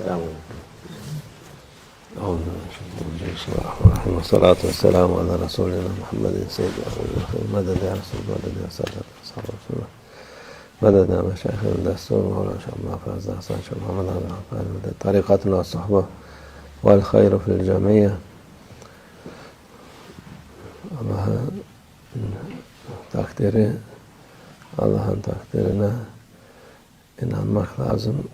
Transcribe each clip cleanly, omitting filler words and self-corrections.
السلام عليكم. أعوذ بالله بسم الله الرحمن الرحيم والصلاة والسلام على رسولنا محمد سيد الأولين مدد يا رسول الله مدد يا سادة أصحاب رسول الله مدد يا مشايخ الدستور مولانا شيخ الله فاز حسن شيخ محمد بن عفان مدد طريقتنا والصحبة والخير في الجميع. Allah'ın takdirine inanmak lazım.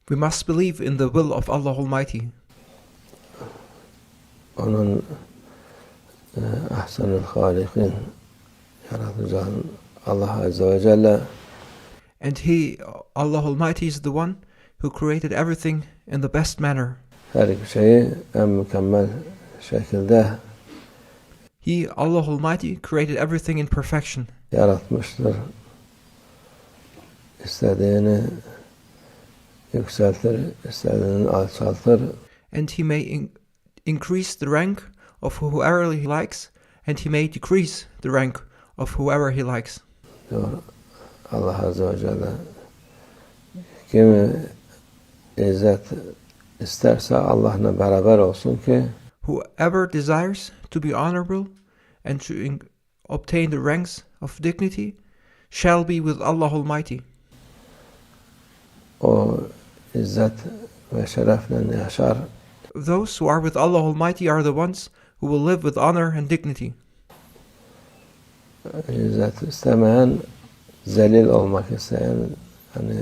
We must believe in the will of Allah Almighty. Onun ahsenül halikin yaratıcının Allah Azze ve Celle. And He, Allah Almighty, is the one who created everything in the best manner. Her şeyi en mükemmel şekilde He, Allah Almighty, created everything in perfection. Yaratmıştır. İstediğini yükseltir, istediğini alçaltır. And He may increase the rank of whoever He likes, and He may decrease the rank of whoever He likes. Diyor Allah Azze ve Celle. Kimi izzet isterse Allah'la beraber olsun ki Whoever desires to be honorable and to obtain the ranks of dignity shall be with Allah Almighty. O izzet ve şerefle yaşar. Those who are with Allah Almighty are the ones who will live with honor and dignity. İzzet istemeyen, zelil olmak isteyen, hani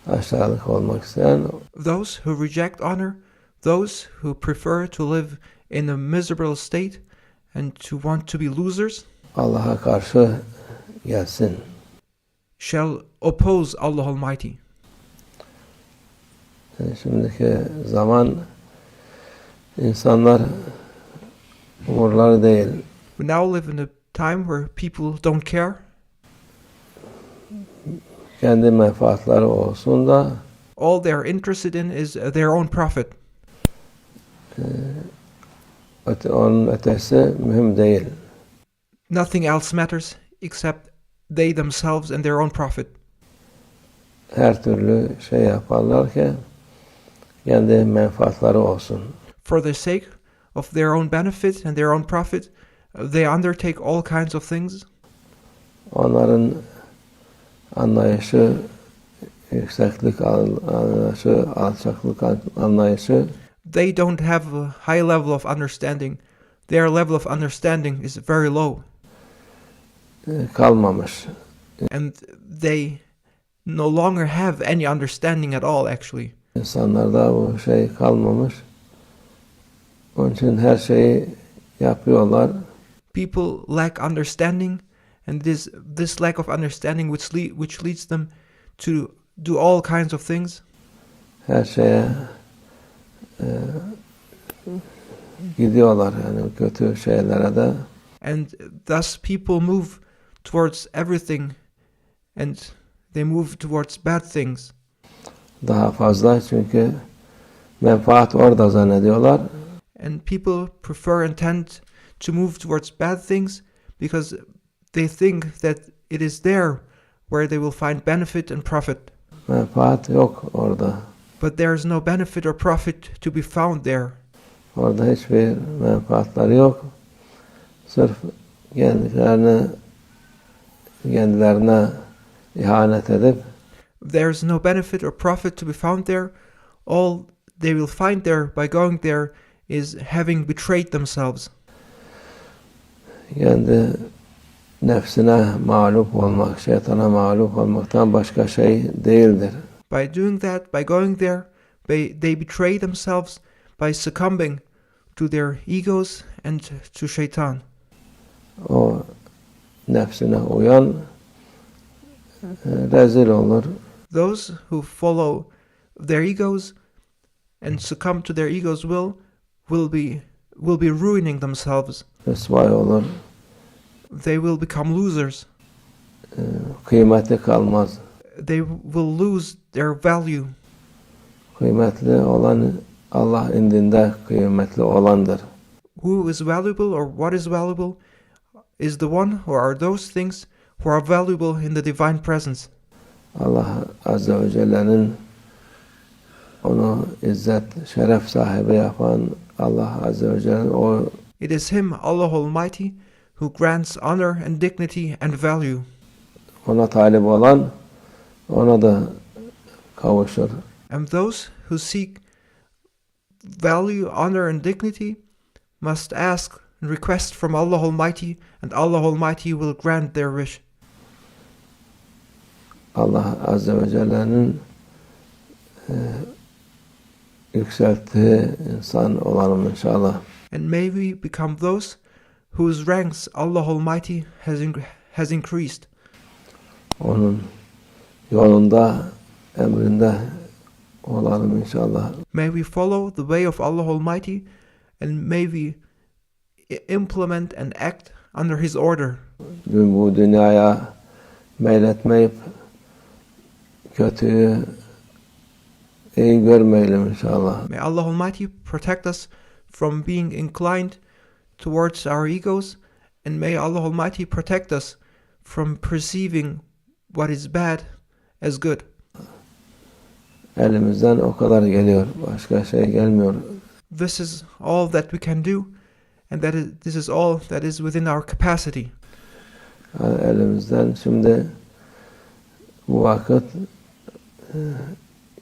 aşağılık olmak isteyen, Those who reject honor, those who prefer to live in a miserable state and to want to be losers, Allah'a karşı gelsin. shall oppose Allah Almighty. Şimdiki zaman insanlar umurları değil. We now live in a time where people don't care. Kendi menfaatleri olsun da All they are interested in is their own profit. onun ötesi mühim değil. Nothing else matters except they themselves and their own profit. Her türlü şey yaparlar ki kendi menfaatleri olsun. For the sake of their own benefit and their own profit, they undertake all kinds of things. Onların anlayışı, yükseklik anlayışı, alçaklık anlayışı They don't have a high level of understanding. Their level of understanding is very low. kalmamış. And they no longer have any understanding at all, actually. İnsanlarda bu şey kalmamış. Onun için her şeyi yapıyorlar. People lack understanding, and this lack of understanding which leads them to do all kinds of things. Her şeye gidiyorlar, yani kötü şeylere de. And thus people move towards everything, and they move towards bad things. Daha fazla, çünkü menfaat orada zannediyorlar. And people prefer and tend to move towards bad things because they think that it is there where they will find benefit and profit. Menfaat yok orada. But there is no benefit or profit to be found there. Orada hiçbir menfaatları yok. Sırf kendilerine ihanet edip There is no benefit or profit to be found there. All they will find there by going there is having betrayed themselves. kendi nefsine mağlup olmak, şeytana mağlup olmaktan başka şey değildir. By doing that, by going there, they betray themselves by succumbing to their egos and to shaitan. O nefsine uyan rezil olur. Those who follow their egos and succumb to their ego's will be ruining themselves. Rüsvay olur. They will become losers. Kıymeti kalmaz. They will lose their value. Kıymetli olan Allah indinde kıymetli olandır. Who is valuable or what is valuable is the one or are those things who are valuable in the divine presence. Allah Azze ve Celle'nin onu izzet, şeref sahibi yapan Allah Azze ve Celle, o It is Him, Allah Almighty, who grants honor and dignity and value. ona talip olan ona da kavuşur. And those who seek value, honor, and dignity must ask and request from Allah Almighty, and Allah Almighty will grant their wish. Allah Azze ve Celle'nin yükselttiği insan olalım inşallah. And may we become those whose ranks Allah Almighty has increased. Onun yolunda, emrinde olalım inşallah. May we follow the way of Allah Almighty, and may we implement and act under His order. Dün bu dünyaya meyletmeyip kötüyü iyi görmeyelim inşallah. May Allah Almighty protect us from being inclined towards our egos, and may Allah Almighty protect us from perceiving what is bad as good. Elimizden o kadar geliyor. Başka şey gelmiyor. This is all that we can do, and this is all that is within our capacity. Yani elimizden şimdi bu vakit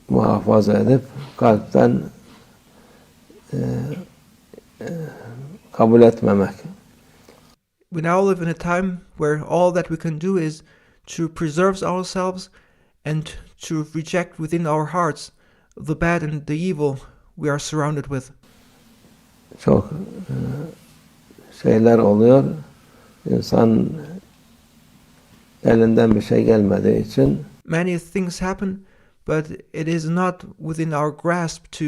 muhafaza edip kalpten kabul etmemek. We now live in a time where all that we can do is to preserve ourselves and to reject within our hearts the bad and the evil we are surrounded with. Çok şeyler oluyor. İnsan elinden bir şey gelmediği için Many things happen, but it is not within our grasp to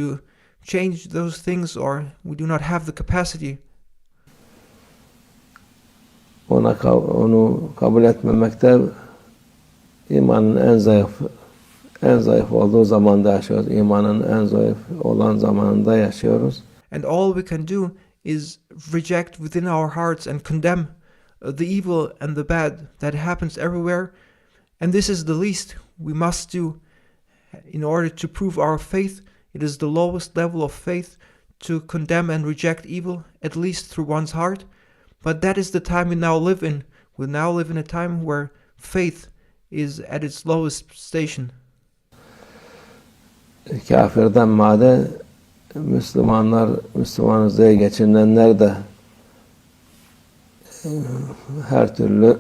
change those things, or we do not have the capacity. onu kabul etmemekte imanın en zayıf olduğu zamanda yaşıyoruz. İmanın en zayıf olan zamanında yaşıyoruz. And all we can do is reject within our hearts and condemn the evil and the bad that happens everywhere. And this is the least we must do in order to prove our faith. It is the lowest level of faith to condemn and reject evil, at least through one's heart. But that is the time we now live in. We now live in a time where faith is at its lowest station. Kafirden made Müslümanız diye geçinenler de her türlü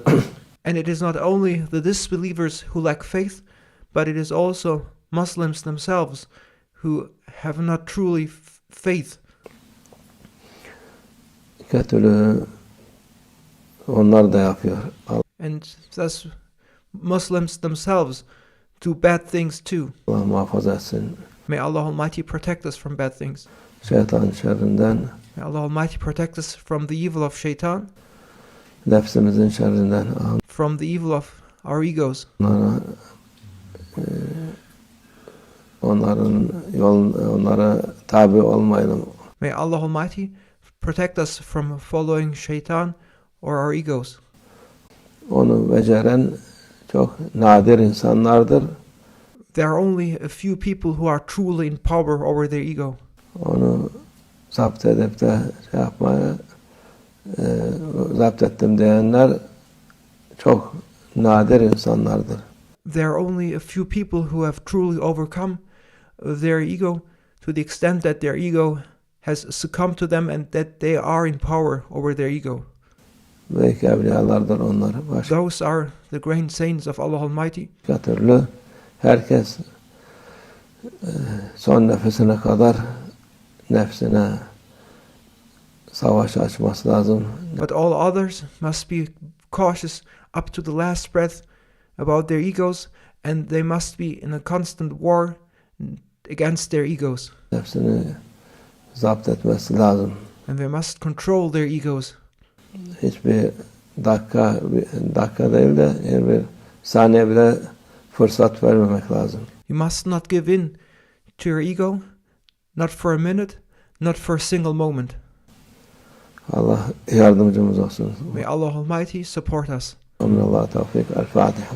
And it is not only the disbelievers who lack faith, but it is also Muslims themselves who have not truly faith. Kötülüğü onlar da yapıyor. And thus Muslims themselves do bad things too. Allah muhafaza etsin. May Allah Almighty protect us from bad things. Şeytan şerrinden, May Allah Almighty protect us from the evil of shaitan, nefsimizin şerrinden, from the evil of our egos. onlara tabi olmayalım. May Allah Almighty protect us from following shaitan or our egos. Onu beceren çok nadir insanlardır. There are only a few people who are truly in power over their ego. Onu zapt edip de zapt ettim diyenler çok nadir insanlardır. There are only a few people who have truly overcome their ego to the extent that their ego has succumbed to them and that they are in power over their ego. Büyük evliyalardır onlar. Those are the great saints of Allah Almighty. Başka türlü herkes son nefesine kadar nefsine savaş açması lazım. But all others must be cautious up to the last breath about their egos, and they must be in a constant war against their egos. Nefsini zapt etmesi lazım. And they must control their egos. Hiçbir dakika değil de bir saniye bile fırsat vermemek lazım. You must not give in to your ego, not for a minute, not for a single moment. Allah yardımcımız olsun. May Allah Almighty support us. Amin. Allah tevfik. El Fatiha.